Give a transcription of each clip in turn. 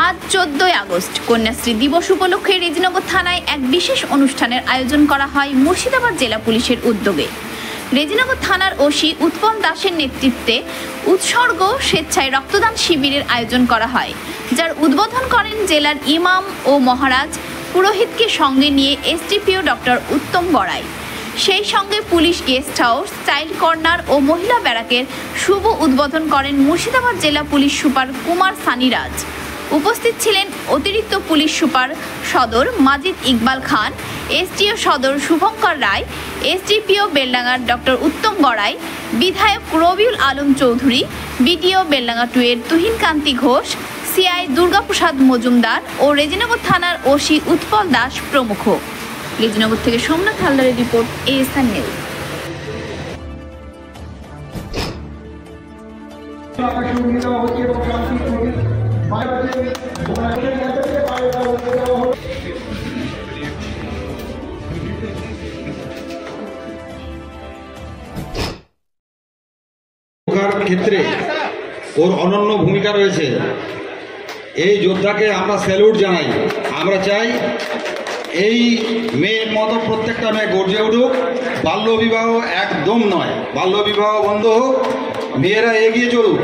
আজ 14 আগস্ট কন্যাশ্রী দিবস উপলক্ষে রেজিনগর থানায় এক বিশেষ অনুষ্ঠানের আয়োজন করা হয় মুর্শিদাবাদ জেলা পুলিশের উদ্যোগে। রেজিনগর থানার ওসি উৎপম দাসের নেতৃত্বে উৎসর্গ স্বেচ্ছায় রক্তদান শিবিরের আয়োজন করা হয়, যার উদ্বোধন করেন জেলার ইমাম ও মহারাজ পুরোহিতকে সঙ্গে নিয়ে এসডিপিও ডক্টর উত্তম গড়াই। সেই সঙ্গে police guest house, child corner ও মহিলা ব্যারাকের শুভ উদ্বোধন করেন মুর্শিদাবাদ জেলা পুলিশ সুপার কুমার সানিরাজ। উপস্থিত ছিলেন অতিরিক্ত পুলিশ সুপার সদর মাজিদ ইকবাল খান, এসডিও সদর শুভঙ্কর রায়, এসডিপিও বেলডাঙ্গার ডক্টর উত্তম গড়াই, বিধায়ক রবিউল আলম চৌধুরী, বিডিও বেলডাঙ্গা 2 এর তুহিন কান্তি ঘোষ, সিআই দুর্গাপ্রসাদ মজুমদার ও রেজিনগর থানার ওসি উৎপল দাস প্রমুখ। রেজিনগর থেকে সোমনাথ হালদারের রিপোর্ট, এএসআর নিউজ। ক্ষেত্রে ওর অনন্য ভূমিকা রয়েছে। এই যোদ্ধাকে আমরা স্যালুট জানাই। আমরা চাই এই মেয়ের মতো প্রত্যেকটা মেয়ে গর্জে উঠুক। বাল্যবিবাহ একদম নয়, বাল্যবিবাহ বন্ধ হোক, মেয়েরা এগিয়ে চলুক,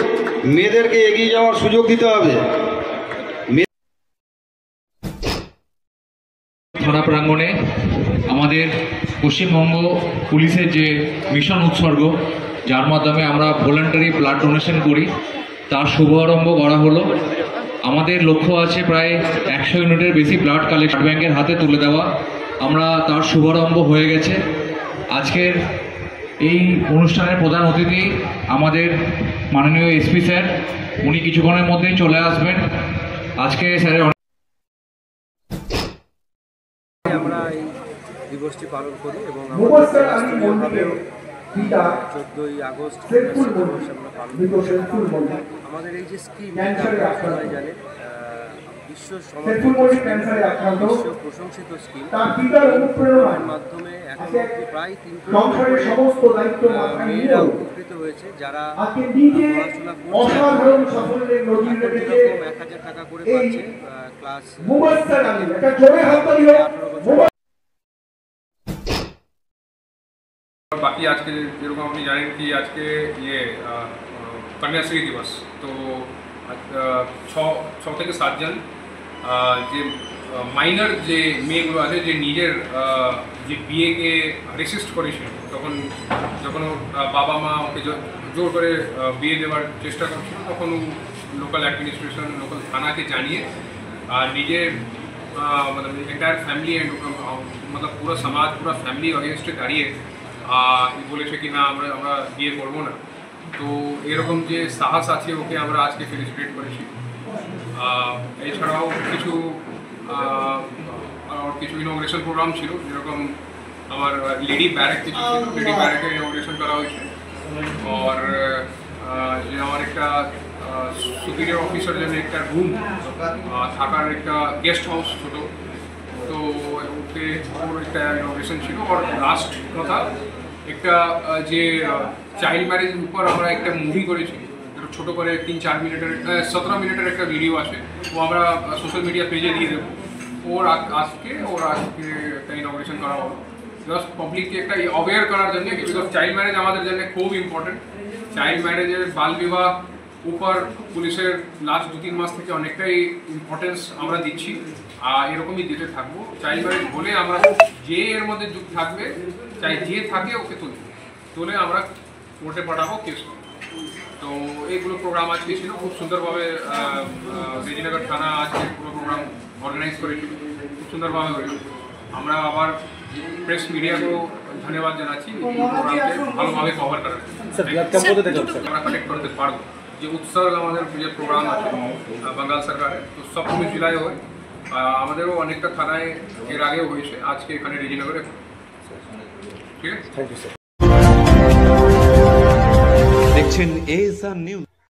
মেয়েদেরকে এগিয়ে যাওয়ার সুযোগ দিতে হবে। থানা প্রাঙ্গণে আমাদের পশ্চিমবঙ্গ পুলিশের যে মিশন উৎসর্গ, যার মাধ্যমে আমরা ভলান্টারি ব্লাড ডোনেশন করি, তার শুভারম্ভ করা হলো। আমাদের লক্ষ্য আছে প্রায় 100 ইউনিটের বেশি ব্লাড কালেক্ট ব্যাংকের হাতে তুলে দেওয়া। আমরা তার শুভারম্ভ হয়ে গেছে। আজকের এই অনুষ্ঠানের প্রধান অতিথি আমাদের মাননীয় এসপি স্যার, উনি কিছুক্ষণের মধ্যেই চলে আসবেন। আজকে স্যারের আমরা এই দিবসটি পালন করি এবং আমাদের রাষ্ট্রীয়ভাবেও 14ই আগস্ট আমরা পালন করি। আমাদের এই যে স্কিম, সবাই জানে, বিশ্ব বিশ্ব প্রশংসিত স্কিম, এর মাধ্যমে এখন প্রায় 3 কোটি মেয়েরা উপকৃত হয়েছে, যারা পড়াশোনা করছে। 1000 টাকা করে পাচ্ছে ক্লাস 18 বছর। बाकी आज के যেরকম আপনি জানেন কি আজকে কন্যাশ্রী দিবস, তো 6 থেকে 7 জন যে মাইনর যে মেয়েগুলো আছে, যে নিজের যে বিয়েকে রেসিস্ট করেছিল, যখন বাবা মা ওকে জোর করে বিয়ে দেওয়ার চেষ্টা করছিল, তখন লোকাল অ্যাডমিনিস্ট্রেশন, লোকাল থানাকে জানিয়ে নিজের मतलब এন্টায়ার ফ্যামিলি অ্যান্ড मतलब পুরো সমাজ, পুরো ফ্যামিলি অগেনস্টে দাঁড়িয়ে বলেছে কি না আমরা বিয়ে করবো না। তো এরকম যে সাহস আছে, ওকে আমরা আজকে ফেলিসিটেট করেছি। এছাড়াও কিছু ইনোগ্রেশন প্রোগ্রাম ছিল, যেরকম আমার লেডি ব্যারেক কিছু ছিল, লেডি ব্যারেকের ইনোগ্রেশন করা হয়েছে। আর যে আমার একটা সুপিরিয়র অফিসার জন্য একটা রুম থাকার একটা গেস্ট হাউস ছোট, তো ওকে ওর একটা ইনোগ্রেশন ছিল। আর লাস্ট কথা, একটা যে চাইল্ড ম্যারেজের উপর আমরা একটা মুভি করেছি, ছোট করে 3-4 মিনিটের 17 মিনিটের একটা ভিডিও আছে, ও আমরা সোশ্যাল মিডিয়া পেজে দিয়ে দেবো। আজকে একটা ইনোগ্রেশন করা হলো, জাস্ট পাবলিককে একটা অ্যাওয়্যার করার জন্য। বিকজ চাইল্ড ম্যারেজ আমাদের জন্য খুব ইম্পর্টেন্ট। চাইল্ড ম্যারেজের বাল বিবাহ উপর পুলিশের লাস্ট 2-3 মাস থেকে অনেকটাই ইম্পর্টেন্স আমরা দিচ্ছি, আর এরকমই দিতে থাকবো। চাইল্ড ম্যারেজ বলে আমরা যে এর মধ্যে যুগ থাকবে, চাই যে থাকে, ওকে তুলে আমরা কোর্টে পাঠাবো, কেস করবো। তো এইগুলো প্রোগ্রাম আজকে ছিল, খুব সুন্দরভাবে রেজিনগর থানা আজকে পুরো প্রোগ্রাম অর্গানাইজ করেছিল, খুব সুন্দরভাবে হয়েছিল। আমরা আবার প্রেস মিডিয়াকেও ধন্যবাদ জানাচ্ছি প্রোগ্রামকে ভালোভাবে কভার করার জন্য। আমরা কালেক্ট করতে পারবো যে উৎসর্গ আমাদের যে প্রোগ্রাম আছে বাঙ্গাল সরকারের, তো সব জেলায় হয়, আমাদেরও অনেকটা থানায় এর আগেও হয়েছে, আজকে এখানে রেজিনগরে। ঠিক আছে, দেখছেন এএসআর নিউজ।